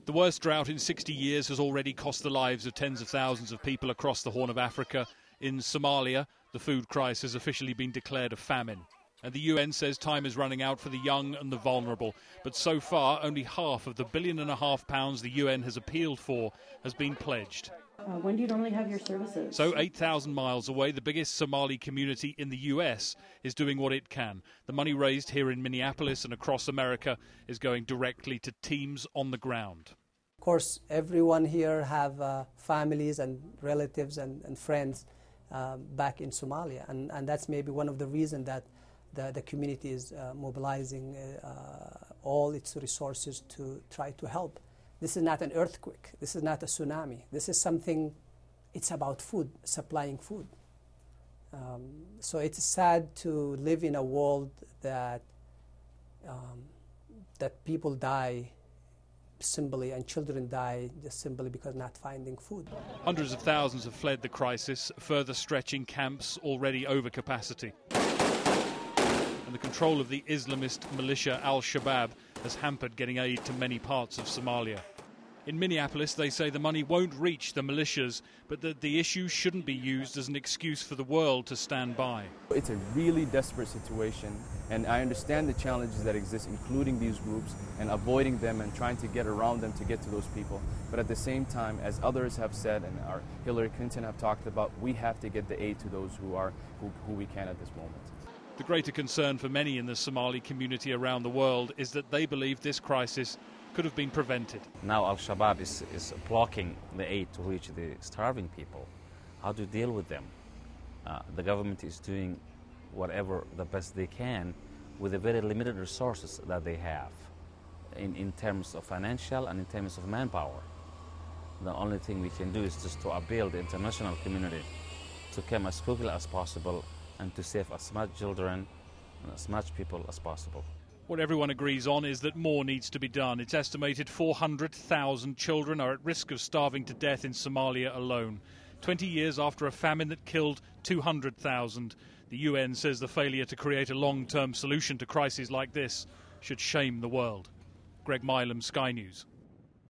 The worst drought in 60 years has already cost the lives of tens of thousands of people across the Horn of Africa. In Somalia, the food crisis has officially been declared a famine. And the UN says time is running out for the young and the vulnerable. But so far, only half of the £1.5 billion the UN has appealed for has been pledged. When do you normally have your services? So 8,000 miles away, the biggest Somali community in the US is doing what it can. The money raised here in Minneapolis and across America is going directly to teams on the ground. Of course, everyone here have families and relatives and friends back in Somalia. And that's maybe one of the reasons that the community is mobilizing all its resources to try to help. This is not an earthquake. This is not a tsunami. This is something, it's about food, supplying food. So it's sad to live in a world that people die simply, and children die just simply because not finding food. Hundreds of thousands have fled the crisis, further stretching camps already over capacity. And the control of the Islamist militia Al-Shabaab has hampered getting aid to many parts of Somalia. In Minneapolis, they say the money won't reach the militias, but that the issue shouldn't be used as an excuse for the world to stand by. It's a really desperate situation, and I understand the challenges that exist, including these groups, and avoiding them and trying to get around them to get to those people. But at the same time, as others have said, and our Hillary Clinton have talked about, we have to get the aid to those who we can at this moment. The greater concern for many in the Somali community around the world is that they believe this crisis could have been prevented. Now Al-Shabaab is blocking the aid to reach the starving people. How to deal with them? The government is doing whatever the best they can with the very limited resources that they have in terms of financial and in terms of manpower. The only thing we can do is just to appeal the international community to come as quickly as possible and to save as much children and as much people as possible. What everyone agrees on is that more needs to be done. It's estimated 400,000 children are at risk of starving to death in Somalia alone. 20 years after a famine that killed 200,000, the UN says the failure to create a long-term solution to crises like this should shame the world. Greg Milam, Sky News.